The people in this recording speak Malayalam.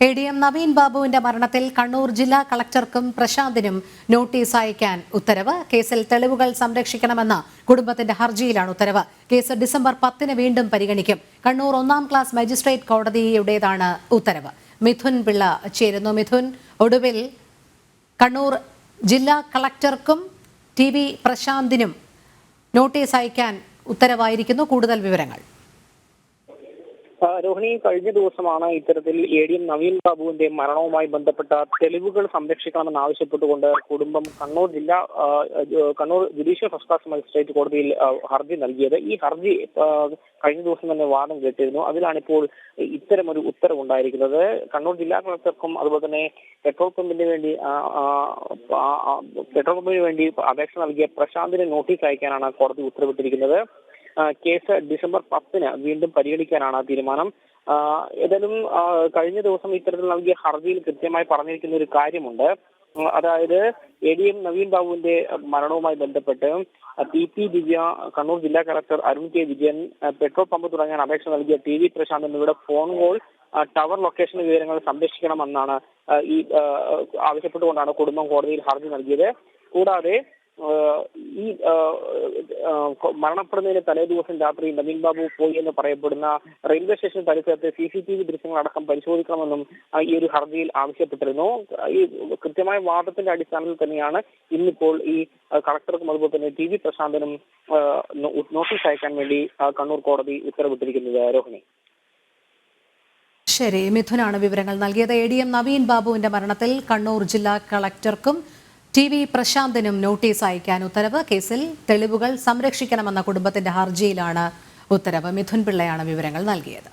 ADM നവീൻ ബാബുവിന്റെ മരണത്തിൽ കണ്ണൂർ ജില്ലാ കളക്ടർക്കും പ്രശാന്തിനും നോട്ടീസ് അയക്കാൻ ഉത്തരവ്. കേസിൽ തെളിവുകൾ സംരക്ഷിക്കണമെന്ന കുടുംബത്തിന്റെ ഹർജിയിലാണ് ഉത്തരവ്. കേസ് ഡിസംബർ 10 വീണ്ടും പരിഗണിക്കും. കണ്ണൂർ 1-ാം ക്ലാസ് മജിസ്ട്രേറ്റ് കോടതിയുടേതാണ് ഉത്തരവ്. മിഥുൻ പിള്ള ചേരുന്നു. മിഥുൻ, ഒടുവിൽ കണ്ണൂർ ജില്ലാ കളക്ടർക്കും TV പ്രശാന്തിനും നോട്ടീസ് അയക്കാൻ ഉത്തരവായിരിക്കുന്നു. കൂടുതൽ വിവരങ്ങൾ. രോഹിണി, കഴിഞ്ഞ ദിവസമാണ് ഇത്തരത്തിൽ ADM നവീൻ ബാബുവിന്റെ മരണവുമായി ബന്ധപ്പെട്ട തെളിവുകൾ സംരക്ഷിക്കണമെന്ന് ആവശ്യപ്പെട്ടുകൊണ്ട് കുടുംബം Kannur judicial first class magistrate കോടതിയിൽ ഹർജി നൽകിയത്. ഈ ഹർജി കഴിഞ്ഞ ദിവസം തന്നെ വാദം കേട്ടിരുന്നു. അതിലാണിപ്പോൾ ഇത്തരമൊരു ഉത്തരവുണ്ടായിരിക്കുന്നത്. കണ്ണൂർ ജില്ലാ കളക്ടർക്കും അതുപോലെ തന്നെ പെട്രോൾ പമ്പിന് വേണ്ടി അപേക്ഷ നൽകിയ പ്രശാന്തിന് നോട്ടീസ് അയക്കാനാണ് കോടതി ഉത്തരവിട്ടിരിക്കുന്നത്. കേസ് ഡിസംബർ 10 വീണ്ടും പരിഗണിക്കാനാണ് തീരുമാനം. ഏതായാലും കഴിഞ്ഞ ദിവസം ഇത്തരത്തിൽ നൽകിയ ഹർജിയിൽ കൃത്യമായി പറഞ്ഞിരിക്കുന്ന ഒരു കാര്യമുണ്ട്. അതായത് ADM നവീൻ ബാബുവിന്റെ മരണവുമായി ബന്ധപ്പെട്ട് PP ദിവ്യ, കണ്ണൂർ ജില്ലാ collector Arun K Vijayan, petrol pump തുടങ്ങാൻ അപേക്ഷ നൽകിയ TV പ്രശാന്ത് എന്നിവരുടെ ഫോൺ കോൾ, ടവർ ലൊക്കേഷൻ വിവരങ്ങൾ സംരക്ഷിക്കണമെന്നാണ് ആവശ്യപ്പെട്ടുകൊണ്ടാണ് കുടുംബം കോടതിയിൽ ഹർജി നൽകിയത്. കൂടാതെ ഈ മരണപ്പെടുന്നതിന് തലേ ദിവസം രാത്രി നവീൻ ബാബു പോയി എന്ന് പറയപ്പെടുന്ന റെയിൽവേ സ്റ്റേഷൻ പരിസരത്തെ CCTV ദൃശ്യങ്ങളടക്കം പരിശോധിക്കണമെന്നും ഈ ഒരു ഹർജിയിൽ ആവശ്യപ്പെട്ടിരുന്നു. ഈ കൃത്യമായ വാദത്തിന്റെ അടിസ്ഥാനത്തിൽ തന്നെയാണ് ഇന്നിപ്പോൾ ഈ കളക്ടർക്കും അതുപോലെ തന്നെ TV പ്രശാന്തിനും നോട്ടീസ് അയക്കാൻ വേണ്ടി കണ്ണൂർ കോടതി ഉത്തരവിട്ടിരിക്കുന്നത്. രോഹിണി. ശരി, മിഥുനാണ് വിവരങ്ങൾ നൽകിയത്. ADM നവീൻ ബാബുവിന്റെ മരണത്തിൽ കണ്ണൂർ ജില്ലാ കളക്ടർക്കും TV പ്രശാന്തിനും നോട്ടീസ് അയക്കാൻ ഉത്തരവ്. കേസിൽ തെളിവുകൾ സംരക്ഷിക്കണമെന്ന കുടുംബത്തിന്റെ ഹർജിയിലാണ് ഉത്തരവ്. മിഥുൻ പിള്ളയാണ് വിവരങ്ങൾ നൽകിയത്.